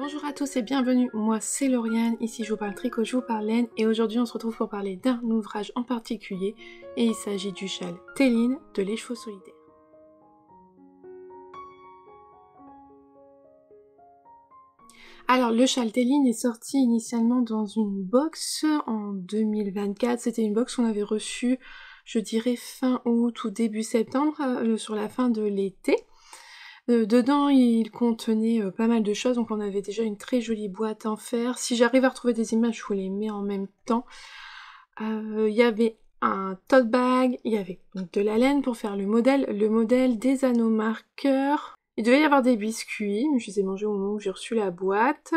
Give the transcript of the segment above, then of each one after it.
Bonjour à tous et bienvenue, moi c'est Lauriane, ici je vous parle tricot, je vous parle laine et aujourd'hui on se retrouve pour parler d'un ouvrage en particulier et il s'agit du châle Téline de Les Chevaux Solidaires. Alors le châle Téline est sorti initialement dans une box en 2024, c'était une box qu'on avait reçue je dirais fin août ou début septembre, sur la fin de l'été. Dedans, il contenait pas mal de choses, donc on avait déjà une très jolie boîte en fer. Si j'arrive à retrouver des images, je vous les mets en même temps. Il y avait un tote bag, il y avait donc de la laine pour faire le modèle des anneaux marqueurs. Il devait y avoir des biscuits, mais je les ai mangés au moment où j'ai reçu la boîte.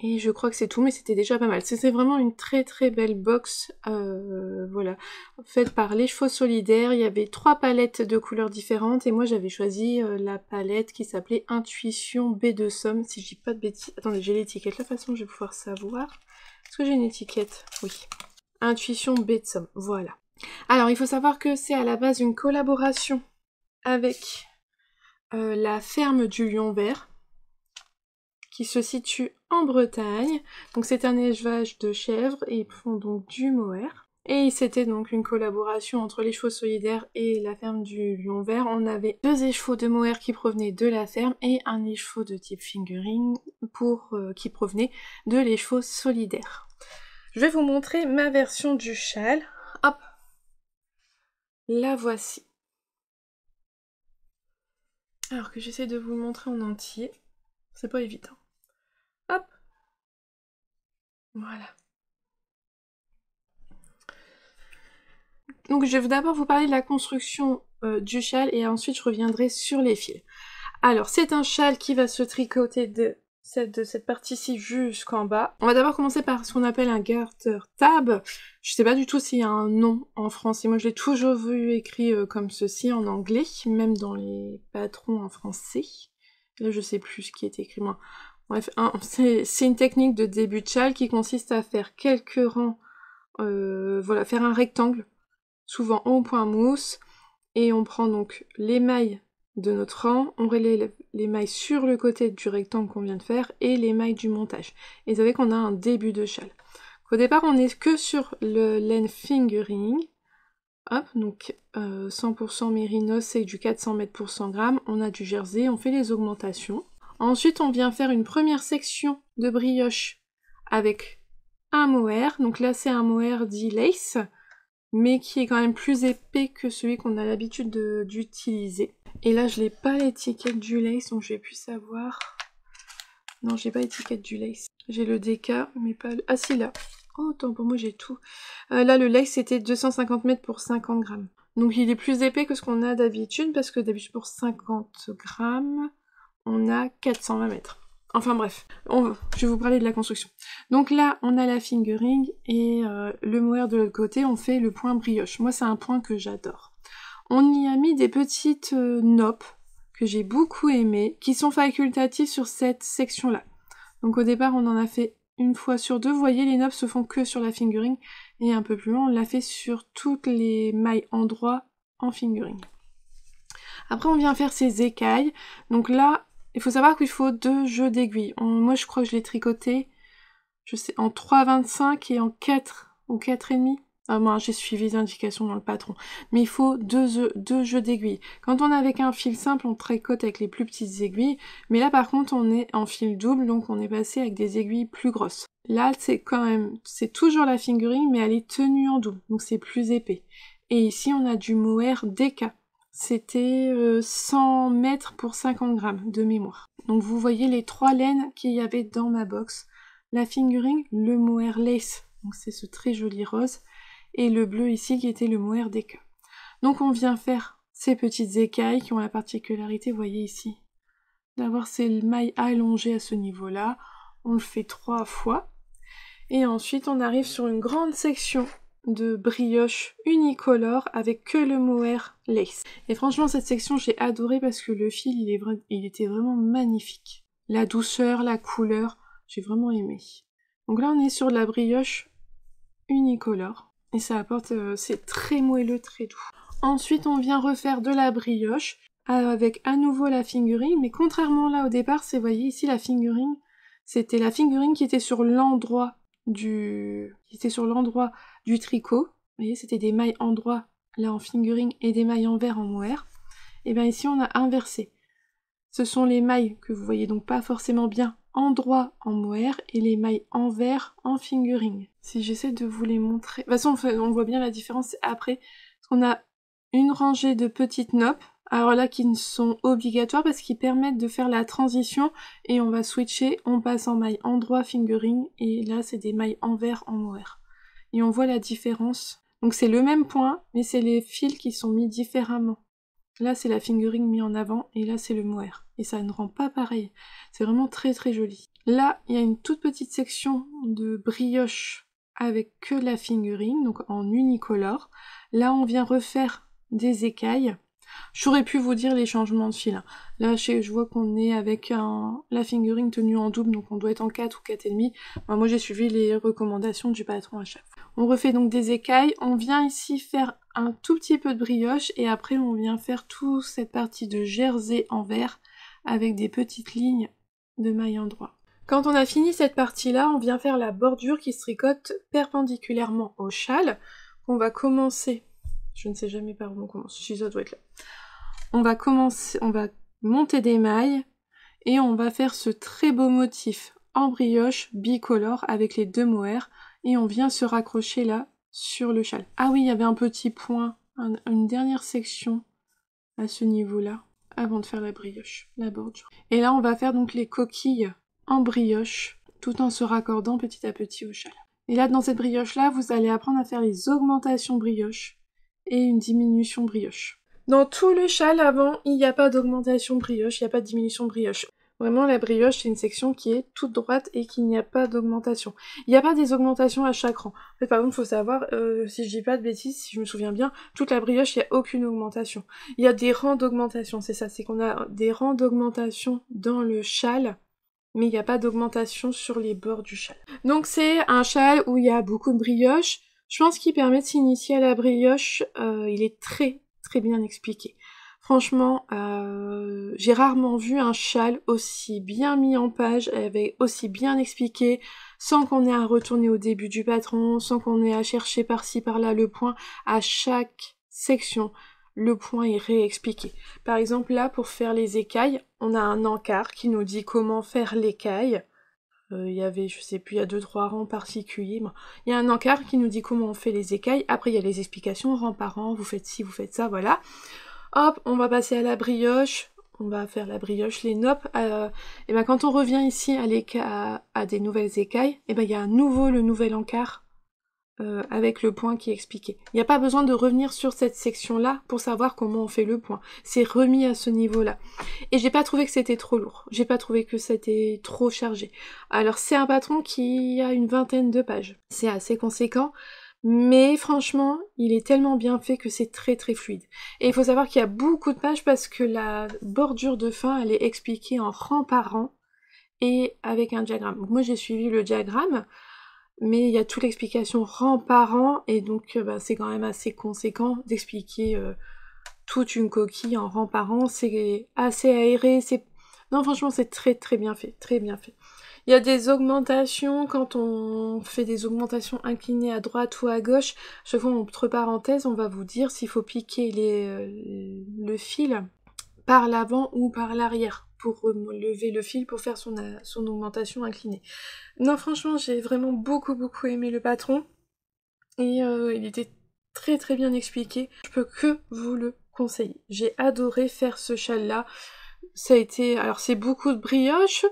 Et je crois que c'est tout, mais c'était déjà pas mal. C'est vraiment une très très belle box, voilà, faite par Les Chevaux Solidaires. Il y avait 3 palettes de couleurs différentes, et moi j'avais choisi la palette qui s'appelait Intuition Baie de Somme, si je dis pas de bêtises. Attendez, j'ai l'étiquette, de toute façon je vais pouvoir savoir. Est-ce que j'ai une étiquette? Oui. Intuition Baie de Somme, voilà. Alors, il faut savoir que c'est à la base une collaboration avec la ferme du Lion Vert, qui se situe en Bretagne. Donc c'est un élevage de chèvres et ils font donc du mohair. Et c'était donc une collaboration entre Les Chevaux Solidaires et la ferme du Lion Vert. On avait 2 écheveaux de mohair qui provenaient de la ferme et un écheveau de type fingering qui provenait de Les Chevaux Solidaires. Je vais vous montrer ma version du châle. Hop, la voici. Alors que j'essaie de vous le montrer en entier, c'est pas évident. Hop, voilà. Donc je vais d'abord vous parler de la construction du châle et ensuite je reviendrai sur les fils. Alors c'est un châle qui va se tricoter de cette partie-ci jusqu'en bas. On va d'abord commencer par ce qu'on appelle un garter tab. Je sais pas du tout s'il y a un nom en français. Moi je l'ai toujours vu écrit comme ceci en anglais, même dans les patrons en français. Là je sais plus ce qui est écrit moi. Bref, c'est une technique de début de châle qui consiste à faire quelques rangs, voilà, faire un rectangle, souvent en point mousse, et on prend donc les mailles de notre rang, on relaie les mailles sur le côté du rectangle qu'on vient de faire, et les mailles du montage. Et vous savez qu'on a un début de châle. Au départ, on n'est que sur le laine fingering, hop, donc 100% mérinos, c'est du 400 mètres pour 100 grammes, on a du jersey, on fait les augmentations. Ensuite, on vient faire une première section de brioche avec un mohair, donc là c'est un mohair dit lace, mais qui est quand même plus épais que celui qu'on a l'habitude d'utiliser. Et là, je n'ai pas l'étiquette du lace, donc je vais plus savoir. Non, j'ai pas l'étiquette du lace. J'ai le DK, mais pas le... Ah si, là. Oh, tant pour moi, j'ai tout. Là, le lace, c'était 250 mètres pour 50 grammes. Donc, il est plus épais que ce qu'on a d'habitude, parce que d'habitude, pour 50 grammes, on a 420 mètres. Enfin bref, je vais vous parler de la construction. Donc là, on a la fingering et le mohair de l'autre côté, on fait le point brioche. Moi, c'est un point que j'adore. On y a mis des petites noppes que j'ai beaucoup aimées, qui sont facultatives sur cette section-là. Donc au départ, on en a fait une fois sur deux. Vous voyez, les noppes se font que sur la fingering. Et un peu plus loin, on l'a fait sur toutes les mailles endroits en fingering. Après, on vient faire ces écailles. Donc là, il faut savoir qu'il faut 2 jeux d'aiguilles. Moi, je crois que je l'ai tricoté, je sais, en 3,25 et en 4 ou 4,5. Ah, moi, j'ai suivi les indications dans le patron. Mais il faut 2 jeux d'aiguilles. Quand on est avec un fil simple, on tricote avec les plus petites aiguilles. Mais là, par contre, on est en fil double, donc on est passé avec des aiguilles plus grosses. Là, c'est toujours la fingering, mais elle est tenue en double, donc c'est plus épais. Et ici, on a du mohair DK. C'était 100 mètres pour 50 grammes de mémoire. Donc vous voyez les 3 laines qu'il y avait dans ma box. La fingering, le mohair lace, donc c'est ce très joli rose, et le bleu ici qui était le mohair DK. Donc on vient faire ces petites écailles qui ont la particularité, vous voyez ici, d'avoir ces mailles allongées à ce niveau-là. On le fait 3 fois. Et ensuite on arrive sur une grande section de brioche unicolore avec que le mohair lace. Et franchement cette section j'ai adoré parce que le fil il était vraiment magnifique. La douceur, la couleur, j'ai vraiment aimé. Donc là on est sur de la brioche unicolore et ça apporte, c'est très moelleux, très doux. Ensuite on vient refaire de la brioche avec à nouveau la fingering, mais contrairement là au départ, c'est, voyez ici la fingering, c'était la fingering qui était sur l'endroit du tricot. Vous voyez, c'était des mailles endroit là en fingering et des mailles envers en mohair. Et bien ici on a inversé. Ce sont les mailles que vous voyez donc pas forcément bien endroit en mohair et les mailles envers en fingering. Si j'essaie de vous les montrer... De toute façon on voit bien la différence après. Parce qu'on a une rangée de petites noppes, alors là qui sont obligatoires parce qu'ils permettent de faire la transition et on va switcher, on passe en maille endroit fingering et là c'est des mailles envers en mohair. Et on voit la différence. Donc c'est le même point mais c'est les fils qui sont mis différemment. Là c'est la fingering mis en avant et là c'est le mohair. Et ça ne rend pas pareil. C'est vraiment très très joli. Là il y a une toute petite section de brioche avec que la fingering, donc en unicolore. Là on vient refaire des écailles. J'aurais pu vous dire les changements de fil. Hein. Là, je vois qu'on est avec la fingering tenue en double, donc on doit être en 4 ou 4,5. Enfin, moi, j'ai suivi les recommandations du patron à chaque fois. On refait donc des écailles. On vient ici faire un tout petit peu de brioche et après, on vient faire toute cette partie de jersey en vert avec des petites lignes de mailles endroit. Quand on a fini cette partie-là, on vient faire la bordure qui se tricote perpendiculairement au châle. On va commencer... Je ne sais jamais par où on commence, si ça doit être là. On va monter des mailles et on va faire ce très beau motif en brioche bicolore avec les deux mohair et on vient se raccrocher là sur le châle. Ah oui, il y avait un petit point, une dernière section à ce niveau-là avant de faire la brioche, la bordure. Et là, on va faire donc les coquilles en brioche tout en se raccordant petit à petit au châle. Et là, dans cette brioche-là, vous allez apprendre à faire les augmentations brioche et une diminution brioche. Dans tout le châle avant, il n'y a pas d'augmentation brioche, il n'y a pas de diminution brioche. Vraiment, la brioche, c'est une section qui est toute droite et qu'il n'y a pas d'augmentation. Il n'y a pas des augmentations à chaque rang. En fait, par exemple, il faut savoir, si je dis pas de bêtises, si je me souviens bien, toute la brioche, il n'y a aucune augmentation. Il y a des rangs d'augmentation, c'est ça, c'est qu'on a des rangs d'augmentation dans le châle, mais il n'y a pas d'augmentation sur les bords du châle. Donc c'est un châle où il y a beaucoup de brioche. Je pense qu'il permet de s'initier à la brioche, il est très très bien expliqué. Franchement, j'ai rarement vu un châle aussi bien mis en page, avec aussi bien expliqué, sans qu'on ait à retourner au début du patron, sans qu'on ait à chercher par-ci par-là le point. À chaque section, le point est réexpliqué. Par exemple là, pour faire les écailles, on a un encart qui nous dit comment faire l'écaille. Il y avait, je sais plus, il y a 2-3 rangs particuliers. Il y a un encart qui nous dit comment on fait les écailles. Après, il y a les explications, rang par rang, vous faites ci, vous faites ça, voilà. Hop, on va passer à la brioche. On va faire la brioche, les noppes. Et ben quand on revient ici à des nouvelles écailles, et ben il y a le nouvel encart avec le point qui est expliqué. Il n'y a pas besoin de revenir sur cette section-là pour savoir comment on fait le point. C'est remis à ce niveau-là. Et j'ai pas trouvé que c'était trop lourd. J'ai pas trouvé que c'était trop chargé. Alors c'est un patron qui a une 20aine de pages. C'est assez conséquent. Mais franchement, il est tellement bien fait que c'est très très fluide. Et il faut savoir qu'il y a beaucoup de pages parce que la bordure de fin, elle est expliquée en rang par rang et avec un diagramme. Donc moi j'ai suivi le diagramme, mais il y a toute l'explication rang par rang, et donc c'est quand même assez conséquent d'expliquer toute une coquille en rang par rang. C'est assez aéré, non franchement c'est très très bien fait, très bien fait. Il y a des augmentations, quand on fait des augmentations inclinées à droite ou à gauche, chaque fois entre parenthèses, on va vous dire s'il faut piquer le fil par l'avant ou par l'arrière pour lever le fil pour faire son augmentation inclinée. Non franchement j'ai vraiment beaucoup aimé le patron et il était très très bien expliqué. Je peux que vous le conseiller. J'ai adoré faire ce châle là. Ça a été, alors c'est beaucoup de brioche,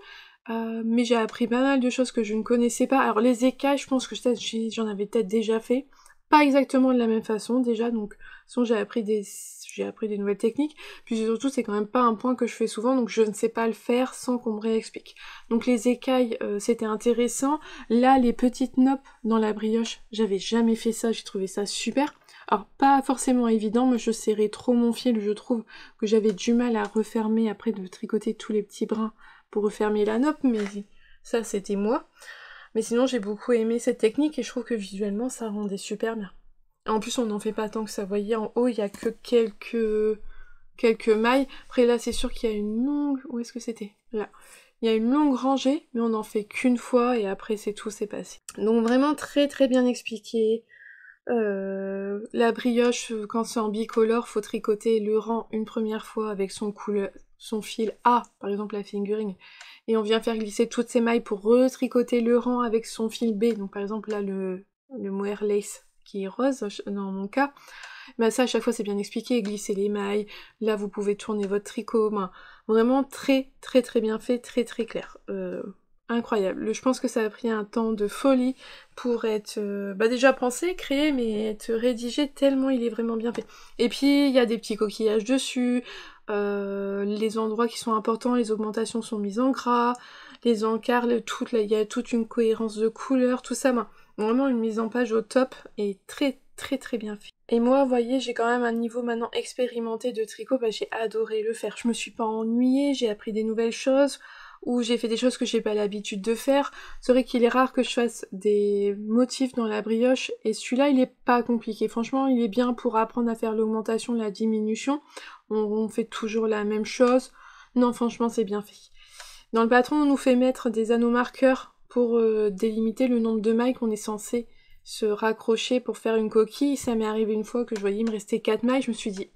mais j'ai appris pas mal de choses que je ne connaissais pas. Alors les écailles, je pense que j'en avais peut-être déjà fait. Pas exactement de la même façon déjà, donc sinon j'ai appris des nouvelles techniques. Puis surtout c'est quand même pas un point que je fais souvent, donc je ne sais pas le faire sans qu'on me réexplique. Donc les écailles, c'était intéressant. Là, les petites noppes dans la brioche, j'avais jamais fait ça, j'ai trouvé ça super. Alors pas forcément évident, moi je serrais trop mon fil, je trouve que j'avais du mal à refermer après de tricoter tous les petits brins pour refermer la noppe, mais ça c'était moi. Mais sinon j'ai beaucoup aimé cette technique et je trouve que visuellement ça rendait super bien. En plus on n'en fait pas tant que ça, vous voyez en haut il y a que quelques mailles. Après là c'est sûr qu'il y a une longue... Où est-ce que c'était? Là. Il y a une longue rangée, mais on n'en fait qu'une fois et après c'est tout, c'est passé. Donc vraiment très très bien expliqué. La brioche, quand c'est en bicolore, faut tricoter le rang une première fois avec son fil A, par exemple la fingering, et on vient faire glisser toutes ses mailles pour retricoter le rang avec son fil B, donc par exemple là le mohair lace qui est rose dans mon cas, bah ça à chaque fois c'est bien expliqué, glisser les mailles, là vous pouvez tourner votre tricot, ben, vraiment très très très bien fait, très très clair. Incroyable. Je pense que ça a pris un temps de folie pour être déjà pensé, créé, mais être rédigé tellement il est vraiment bien fait. Et puis il y a des petits coquillages dessus, les endroits qui sont importants, les augmentations sont mises en gras, les encarts, il y a toute une cohérence de couleurs, tout ça, vraiment une mise en page au top et très très très bien fait. Et moi, vous voyez, j'ai quand même un niveau maintenant expérimenté de tricot, j'ai adoré le faire. Je me suis pas ennuyée, j'ai appris des nouvelles choses, ou j'ai fait des choses que j'ai pas l'habitude de faire. C'est vrai qu'il est rare que je fasse des motifs dans la brioche, et celui-là il est pas compliqué. Franchement, il est bien pour apprendre à faire l'augmentation, la diminution. On fait toujours la même chose. Non, franchement, c'est bien fait. Dans le patron, on nous fait mettre des anneaux marqueurs pour délimiter le nombre de mailles qu'on est censé se raccrocher pour faire une coquille. Ça m'est arrivé une fois que je voyais il me restait 4 mailles, je me suis dit,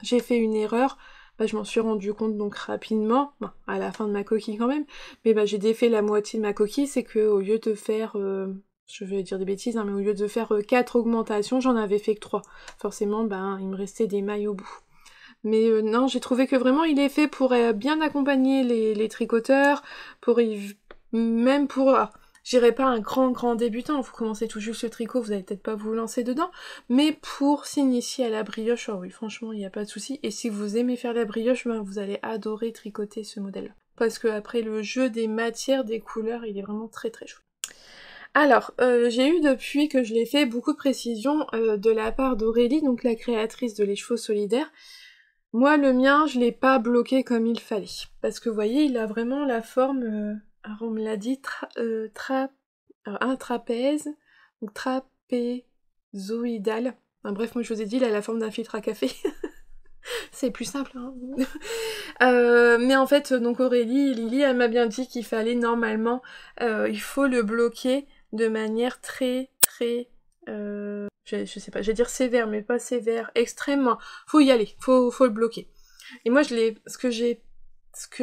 j'ai fait une erreur. Je m'en suis rendu compte donc rapidement, à la fin de ma coquille quand même, mais j'ai défait la moitié de ma coquille, c'est que au lieu de faire, je vais dire des bêtises, mais au lieu de faire 4 augmentations, j'en avais fait que 3. Forcément, il me restait des mailles au bout. Mais non, j'ai trouvé que vraiment il est fait pour bien accompagner les tricoteurs, même pour... j'irais pas un grand débutant, vous commencez tout juste le tricot, vous allez peut-être pas vous lancer dedans, mais pour s'initier à la brioche, oh oui, franchement, il n'y a pas de souci. Et si vous aimez faire la brioche, vous allez adorer tricoter ce modèle. Parce que après le jeu des matières, des couleurs, il est vraiment très très chouette. Alors, j'ai eu depuis que je l'ai fait beaucoup de précisions de la part d'Aurélie, donc la créatrice de Les Chevaux Solidaires. Moi, le mien, je l'ai pas bloqué comme il fallait. Parce que vous voyez, il a vraiment la forme... alors on me l'a dit, un trapèze, donc trapézoïdal. Bref, moi je vous ai dit, il a la forme d'un filtre à café. C'est plus simple, hein. Mais en fait, donc Lily, elle m'a bien dit qu'il fallait normalement, il faut le bloquer de manière très, je sais pas, je vais dire sévère, mais pas sévère, extrêmement. Faut y aller, faut le bloquer. Et moi, ce que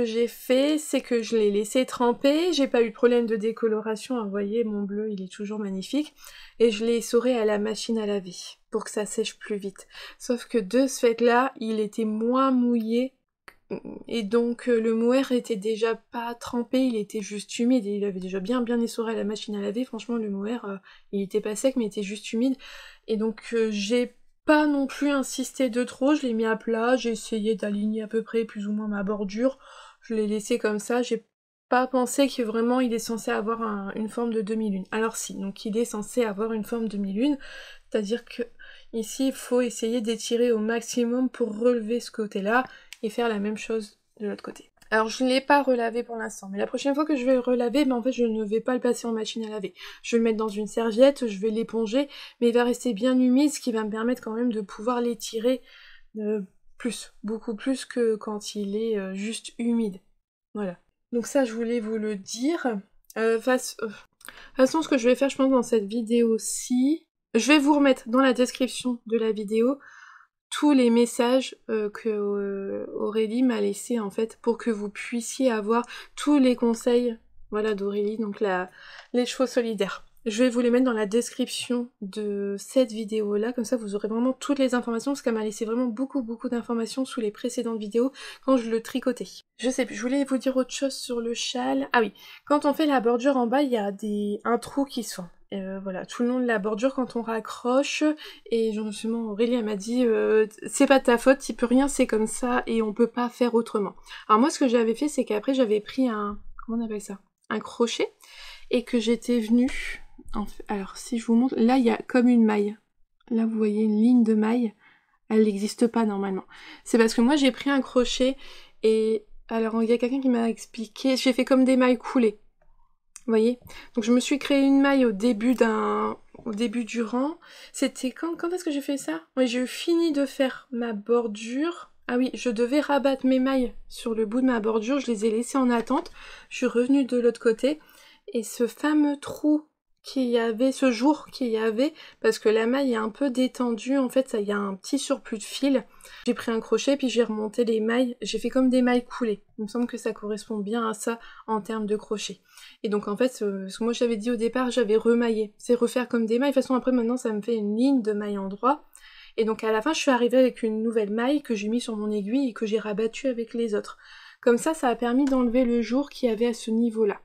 j'ai fait, c'est que je l'ai laissé tremper, j'ai pas eu de problème de décoloration, vous voyez, mon bleu, il est toujours magnifique, et je l'ai essoré à la machine à laver, pour que ça sèche plus vite. Sauf que de ce fait-là, il était moins mouillé, et donc le mohair était déjà pas trempé, il était juste humide, et il avait déjà bien essoré à la machine à laver, franchement le mohair, il était pas sec, mais il était juste humide, et donc j'ai pas non plus insisté de trop, je l'ai mis à plat, j'ai essayé d'aligner à peu près plus ou moins ma bordure, je l'ai laissé comme ça, j'ai pas pensé que vraiment il est censé avoir une forme de demi-lune. Alors si, donc il est censé avoir une forme de demi-lune, c'est-à-dire que ici il faut essayer d'étirer au maximum pour relever ce côté-là, et faire la même chose de l'autre côté. Alors je ne l'ai pas relavé pour l'instant, mais la prochaine fois que je vais le relaver, en fait je ne vais pas le passer en machine à laver. Je vais le mettre dans une serviette, je vais l'éponger, mais il va rester bien humide, ce qui va me permettre quand même de pouvoir l'étirer beaucoup plus que quand il est juste humide. Voilà. Donc ça je voulais vous le dire. De toute façon ce que je vais faire je pense dans cette vidéo-ci, je vais vous remettre dans la description de la vidéo tous les messages que Aurélie m'a laissés en fait pour que vous puissiez avoir tous les conseils d'Aurélie, donc les chevaux solidaires. Je vais vous les mettre dans la description de cette vidéo là, comme ça vous aurez vraiment toutes les informations parce qu'elle m'a laissé vraiment beaucoup d'informations sous les précédentes vidéos quand je le tricotais. Je sais plus, je voulais vous dire autre chose sur le châle. Ah oui, quand on fait la bordure en bas, il y a un trou qui se fait. Voilà, tout le long de la bordure quand on raccroche, et justement Aurélie elle m'a dit c'est pas de ta faute, tu peux rien, c'est comme ça et on peut pas faire autrement. Alors moi ce que j'avais fait c'est qu'après j'avais pris comment on appelle ça, un crochet, et que j'étais venue, alors si je vous montre, là il y a comme une maille, là vous voyez une ligne de maille, elle n'existe pas normalement. C'est parce que moi j'ai pris un crochet et alors il y a quelqu'un qui m'a expliqué, j'ai fait comme des mailles coulées. Vous voyez? Donc je me suis créé une maille au début du rang. C'était quand est-ce que j'ai fait ça? Oui, j'ai fini de faire ma bordure. Ah oui, je devais rabattre mes mailles sur le bout de ma bordure, je les ai laissées en attente. Je suis revenue de l'autre côté, et ce fameux trou qu'il y avait, ce jour qu'il y avait, parce que la maille est un peu détendue, en fait, il y a un petit surplus de fil. J'ai pris un crochet, puis j'ai remonté les mailles, j'ai fait comme des mailles coulées. Il me semble que ça correspond bien à ça en termes de crochet. Et donc en fait, ce que moi j'avais dit au départ, j'avais remaillé. C'est refaire comme des mailles, de toute façon après maintenant ça me fait une ligne de mailles en droit. Et donc à la fin, je suis arrivée avec une nouvelle maille que j'ai mis sur mon aiguille et que j'ai rabattue avec les autres. Comme ça a permis d'enlever le jour qu'il y avait à ce niveau-là.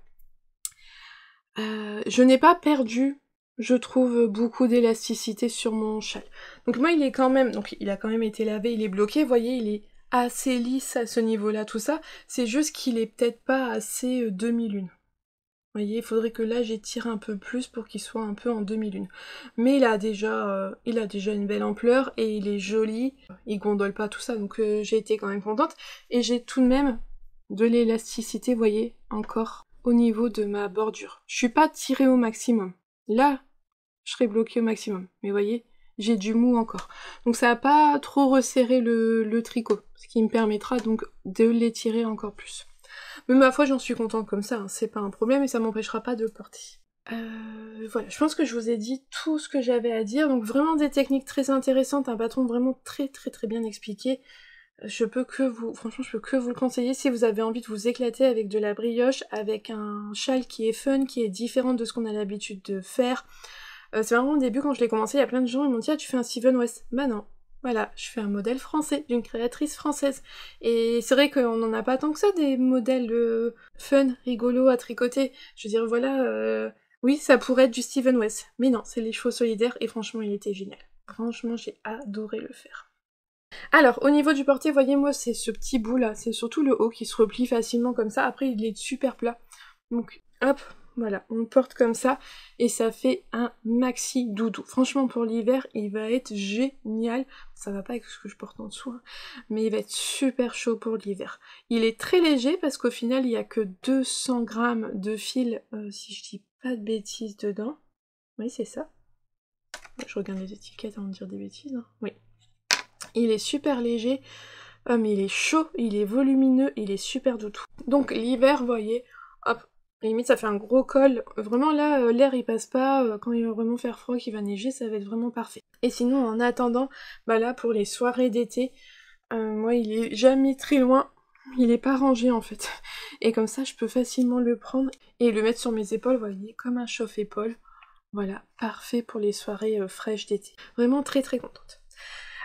Je n'ai pas perdu, je trouve, beaucoup d'élasticité sur mon châle. Donc moi, il a quand même été lavé, il est bloqué, vous voyez, il est assez lisse à ce niveau-là, tout ça. C'est juste qu'il est peut-être pas assez demi-lune. Vous voyez, il faudrait que là, j'étire un peu plus pour qu'il soit un peu en demi-lune. Mais il a déjà une belle ampleur et il est joli, il gondole pas tout ça, donc j'ai été quand même contente. Et j'ai tout de même de l'élasticité, vous voyez, encore au niveau de ma bordure. Je suis pas tirée au maximum. Là, je serais bloquée au maximum. Mais vous voyez, j'ai du mou encore. Donc ça n'a pas trop resserré le tricot, ce qui me permettra donc de l'étirer encore plus. Mais ma foi, j'en suis contente comme ça, hein. C'est pas un problème et ça m'empêchera pas de le porter. Voilà, je pense que je vous ai dit tout ce que j'avais à dire. Donc vraiment des techniques très intéressantes, un patron vraiment très bien expliqué. Franchement, je peux que vous le conseiller si vous avez envie de vous éclater avec de la brioche, avec un châle qui est fun, qui est différent de ce qu'on a l'habitude de faire. C'est vraiment au début, quand je l'ai commencé, il y a plein de gens qui m'ont dit « Ah, tu fais un Steven West ?» Bah non, voilà, je fais un modèle français, d'une créatrice française. Et c'est vrai qu'on n'en a pas tant que ça, des modèles fun, rigolos, à tricoter. Je veux dire, voilà, oui, ça pourrait être du Steven West. Mais non, c'est les chevaux solidaires, et franchement, il était génial. Franchement, j'ai adoré le faire. Alors, au niveau du porté, voyez, moi, c'est ce petit bout là, c'est surtout le haut qui se replie facilement comme ça. Après, il est super plat. Donc, hop, voilà, on le porte comme ça, et ça fait un maxi doudou. Franchement, pour l'hiver, il va être génial. Ça va pas avec ce que je porte en dessous, hein, mais il va être super chaud pour l'hiver. Il est très léger, parce qu'au final, il y a que 200 grammes de fil, si je dis pas de bêtises dedans. Oui, c'est ça. Je regarde les étiquettes avant de dire des bêtises, hein. Oui. Il est super léger, mais il est chaud, il est volumineux, il est super doudou. Donc l'hiver, vous voyez, hop, limite ça fait un gros col. Vraiment là, l'air il passe pas, quand il va vraiment faire froid, qu'il va neiger, ça va être vraiment parfait. Et sinon, en attendant, bah là pour les soirées d'été, moi il est jamais très loin, il est pas rangé en fait. Et comme ça, je peux facilement le prendre et le mettre sur mes épaules, vous voyez, comme un chauffe-épaule. Voilà, parfait pour les soirées fraîches d'été. Vraiment très contente.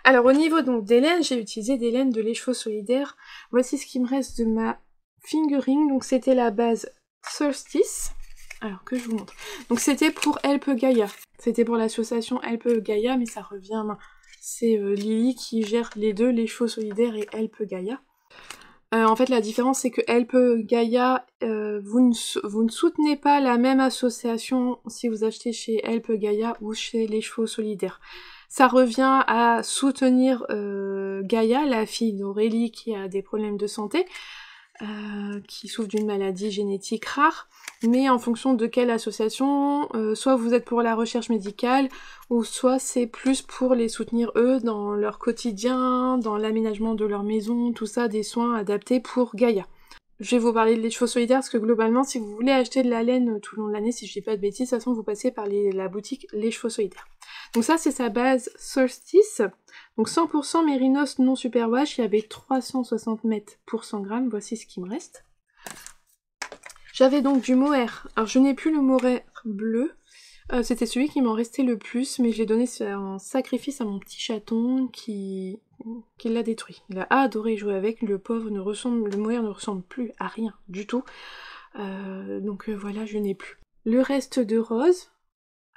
Alors au niveau donc des laines, j'ai utilisé des laines de Les Chevaux Solidaires. Voici ce qui me reste de ma fingering. Donc c'était la base Solstice. Alors que je vous montre. Donc c'était pour Help Gaia. C'était pour l'association Help Gaia, mais ça revient. C'est Lily qui gère les deux, Les Chevaux Solidaires et Help Gaia. En fait la différence c'est que Help Gaia, vous ne soutenez pas la même association si vous achetez chez Help Gaia ou chez Les Chevaux Solidaires. Ça revient à soutenir Gaia, la fille d'Aurélie qui a des problèmes de santé, qui souffre d'une maladie génétique rare, mais en fonction de quelle association, soit vous êtes pour la recherche médicale, ou soit c'est plus pour les soutenir eux dans leur quotidien, dans l'aménagement de leur maison, tout ça, des soins adaptés pour Gaia. Je vais vous parler de Les Chevaux Solidaires parce que globalement, si vous voulez acheter de la laine tout le long de l'année, si je dis pas de bêtises, de toute façon vous passez par la boutique Les Chevaux Solidaires. Donc ça c'est sa base Solstice, donc 100% mérinos non superwash, il y avait 360 mètres pour 100 grammes, voici ce qui me reste. J'avais donc du mohair, alors je n'ai plus le mohair bleu, c'était celui qui m'en restait le plus, mais je l'ai donné en sacrifice à mon petit chaton qui l'a détruit. Il a adoré jouer avec, le pauvre le mohair ne ressemble plus à rien du tout, donc voilà, je n'ai plus. Le reste de rose,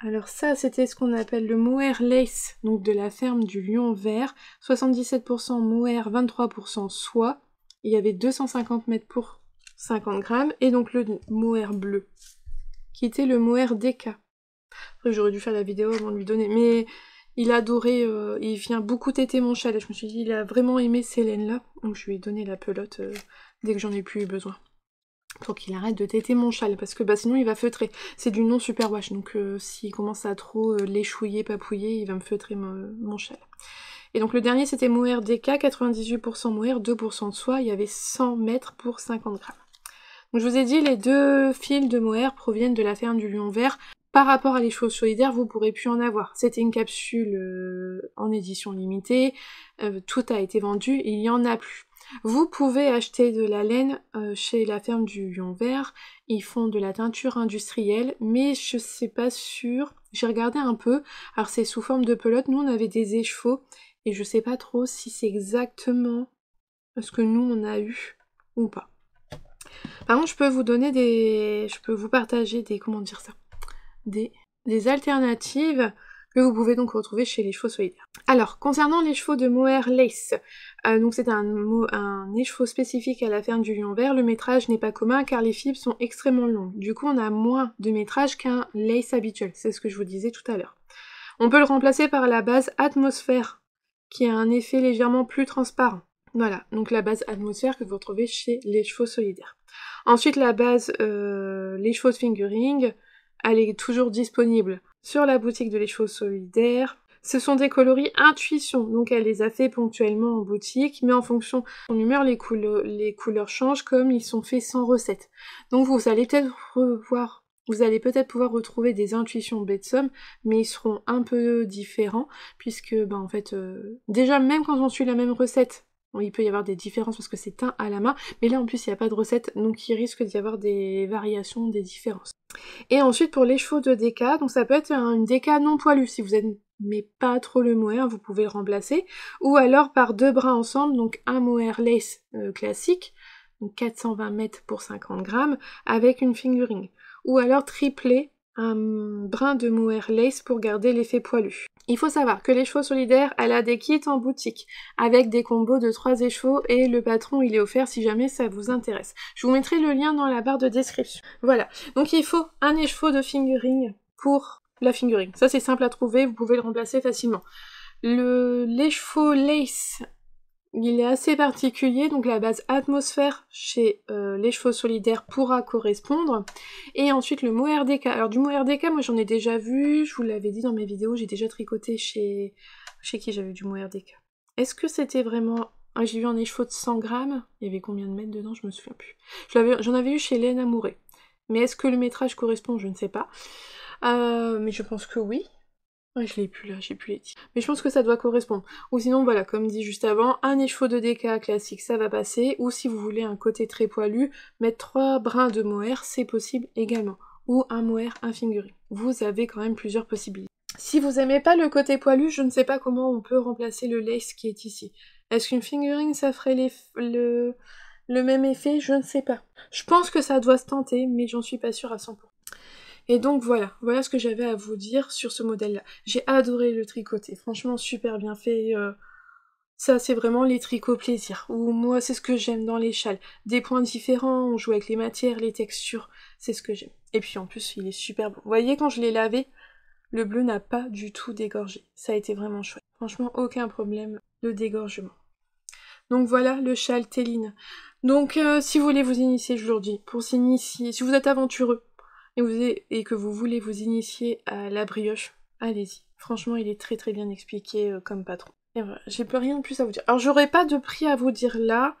alors ça c'était ce qu'on appelle le mohair lace, donc de la ferme du Lion Vert, 77% mohair, 23% soie, il y avait 250 mètres pour 50 grammes, et donc le mohair bleu, qui était le mohair Deka. Après j'aurais dû faire la vidéo avant de lui donner, mais il adorait, il vient beaucoup téter mon châle, et je me suis dit il a vraiment aimé ces laines-là, donc je lui ai donné la pelote dès que j'en ai plus eu besoin. Pour qu'il arrête de téter mon châle, parce que sinon il va feutrer. C'est du non superwash, donc s'il commence à trop l'échouiller, papouiller, il va me feutrer mon châle. Et donc le dernier c'était Mohair DK, 98% Mohair, 2% de soie, il y avait 100 mètres pour 50 grammes. Donc je vous ai dit, les 2 fils de mohair proviennent de la ferme du Lion Vert. Par rapport à les chevaux solidaires, vous pourrez plus en avoir. C'était une capsule en édition limitée, tout a été vendu, il n'y en a plus. Vous pouvez acheter de la laine chez la ferme du Lion Vert, ils font de la teinture industrielle, mais je sais pas sûre, j'ai regardé un peu, alors c'est sous forme de pelote, nous on avait des écheveaux, et je sais pas trop si c'est exactement ce que nous on a eu ou pas. Par contre, je peux vous donner je peux vous partager des, comment dire ça, des alternatives que vous pouvez donc retrouver chez les chevaux solidaires. Alors, concernant les chevaux de Mohair Lace, donc c'est un écheveau spécifique à la ferme du Lion Vert, le métrage n'est pas commun car les fibres sont extrêmement longues. Du coup, on a moins de métrage qu'un lace habituel, c'est ce que je vous disais tout à l'heure. On peut le remplacer par la base Atmosphère, qui a un effet légèrement plus transparent. Voilà, donc la base Atmosphère que vous retrouvez chez les chevaux solidaires. Ensuite, la base les chevaux de fingering, elle est toujours disponible sur la boutique de les chevaux solidaires. Ce sont des coloris intuition, donc elle les a fait ponctuellement en boutique, mais en fonction de son humeur, les couleurs changent comme ils sont faits sans recette. Donc vous allez peut-être pouvoir retrouver des intuitions Betsom, mais ils seront un peu différents, puisque en fait, déjà même quand on suit la même recette, bon, il peut y avoir des différences parce que c'est teint à la main, mais là en plus il n'y a pas de recette, donc il risque d'y avoir des variations, des différences. Et ensuite pour les chevaux de DK, donc ça peut être une DK non poilue, si vous n'aimez pas trop le mohair, vous pouvez le remplacer, ou alors par 2 brins ensemble, donc un mohair lace classique, donc 420 mètres pour 50 grammes, avec une fingering, ou alors tripler un brin de mohair lace pour garder l'effet poilu. Il faut savoir que les chevaux solidaires, elle a des kits en boutique avec des combos de 3 écheveaux et le patron il est offert si jamais ça vous intéresse. Je vous mettrai le lien dans la barre de description. Voilà, donc il faut un écheveau de fingering pour la fingering. Ça c'est simple à trouver, vous pouvez le remplacer facilement. L'écheveau lace, il est assez particulier, donc la base Atmosphère chez les chevaux solidaires pourra correspondre. Et ensuite le mohair DK. Alors du mohair DK, moi j'en ai déjà vu, je vous l'avais dit dans mes vidéos, j'ai déjà tricoté chez qui j'avais du mohair DK. Est-ce que c'était vraiment... Ah, j'ai vu un écheveau de 100 grammes, il y avait combien de mètres dedans, je me souviens plus. J'en avais eu chez Laine Amouré. Mais est-ce que le métrage correspond, je ne sais pas. Mais je pense que oui. Ouais, je l'ai plus là, j'ai plus les titres. Mais je pense que ça doit correspondre. Ou sinon, voilà, comme dit juste avant, un écheveau de DK classique, ça va passer. Ou si vous voulez un côté très poilu, mettre 3 brins de mohair, c'est possible également. Ou un mohair, un fingering. Vous avez quand même plusieurs possibilités. Si vous aimez pas le côté poilu, je ne sais pas comment on peut remplacer le lace qui est ici. Est-ce qu'une fingering, ça ferait le même effet? Je ne sais pas. Je pense que ça doit se tenter, mais j'en suis pas sûre à 100%. Et donc voilà ce que j'avais à vous dire sur ce modèle-là. J'ai adoré le tricoter, franchement super bien fait. Ça c'est vraiment les tricots plaisir, ou moi c'est ce que j'aime dans les châles. Des points différents, on joue avec les matières, les textures, c'est ce que j'aime. Et puis en plus il est super beau. Vous voyez quand je l'ai lavé, le bleu n'a pas du tout dégorgé. Ça a été vraiment chouette. Franchement aucun problème de dégorgement. Donc voilà le châle Téline. Donc si vous voulez vous initier aujourd'hui, pour s'initier, si vous êtes aventureux, et que vous voulez vous initier à la brioche, allez-y. Franchement, il est très très bien expliqué comme patron. Et voilà, j'ai plus rien de plus à vous dire. Alors, j'aurais pas de prix à vous dire là,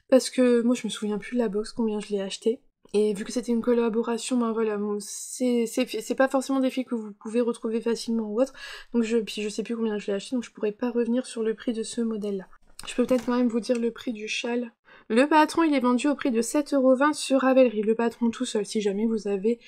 parce que moi, je me souviens plus de la box, combien je l'ai acheté. Et vu que c'était une collaboration, ben voilà, c'est pas forcément des filles que vous pouvez retrouver facilement ou autre. Donc puis je sais plus combien je l'ai acheté, donc je pourrais pas revenir sur le prix de ce modèle-là. Je peux peut-être quand même vous dire le prix du châle. Le patron, il est vendu au prix de 7,20€ sur Ravelry, le patron tout seul, si jamais vous avez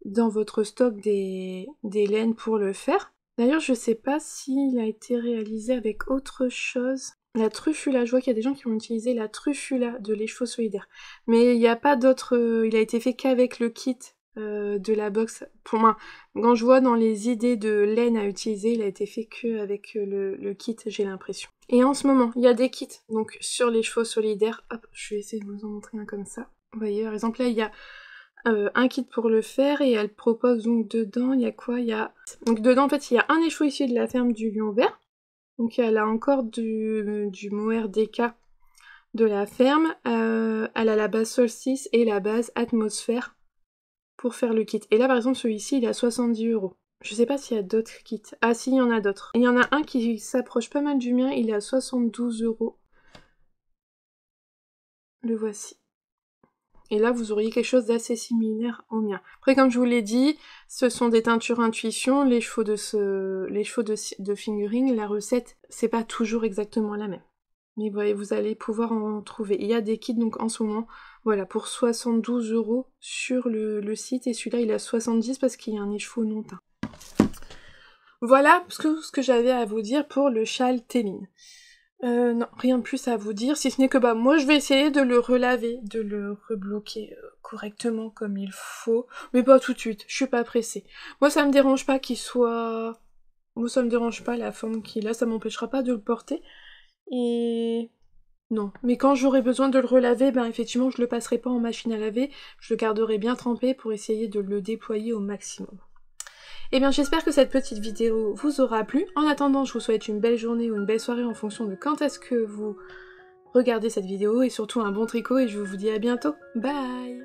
dans votre stock des laines pour le faire. D'ailleurs, je sais pas s'il a été réalisé avec autre chose. La truffula, je vois qu'il y a des gens qui ont utilisé la truffula de les chevaux solidaires. Mais il n'y a pas d'autre... il a été fait qu'avec le kit de la box. Pour moi, quand je vois dans les idées de laine à utiliser, il a été fait qu'avec le kit, j'ai l'impression. Et en ce moment, il y a des kits, donc sur les chevaux solidaires. Hop, je vais essayer de vous en montrer un comme ça. Vous voyez, par exemple, là, il y a un kit pour le faire, et elle propose donc dedans, il y a quoi? Donc dedans, en fait, il y a un écheveau issu de la ferme du Lion Vert. Donc elle a encore du mohair DK de la ferme. Elle a la base Solstice et la base Atmosphère pour faire le kit. Et là, par exemple, celui-ci, il est à 70€. Je sais pas s'il y a d'autres kits. Ah si, il y en a d'autres. Il y en a un qui s'approche pas mal du mien, il est à 72 €. Le voici. Et là, vous auriez quelque chose d'assez similaire au mien. Après, comme je vous l'ai dit, ce sont des teintures intuition, les chevaux de fingering, la recette, c'est pas toujours exactement la même. Mais voyez, vous allez pouvoir en trouver. Il y a des kits donc en ce moment, voilà, pour 72 € sur le site, et celui-là il est à 70 parce qu'il y a un écheveau non teint. Voilà ce que j'avais à vous dire pour le châle Témine. Non, rien de plus à vous dire, si ce n'est que bah moi je vais essayer de le relaver, de le rebloquer correctement comme il faut, mais pas tout de suite, je suis pas pressée. Moi ça me dérange pas qu'il soit... Moi ça me dérange pas la forme qu'il a, ça m'empêchera pas de le porter, et... Non, mais quand j'aurai besoin de le relaver, ben effectivement je le passerai pas en machine à laver, je le garderai bien trempé pour essayer de le déployer au maximum. Eh bien j'espère que cette petite vidéo vous aura plu. En attendant, je vous souhaite une belle journée ou une belle soirée en fonction de quand est-ce que vous regardez cette vidéo, et surtout un bon tricot, et je vous dis à bientôt. Bye!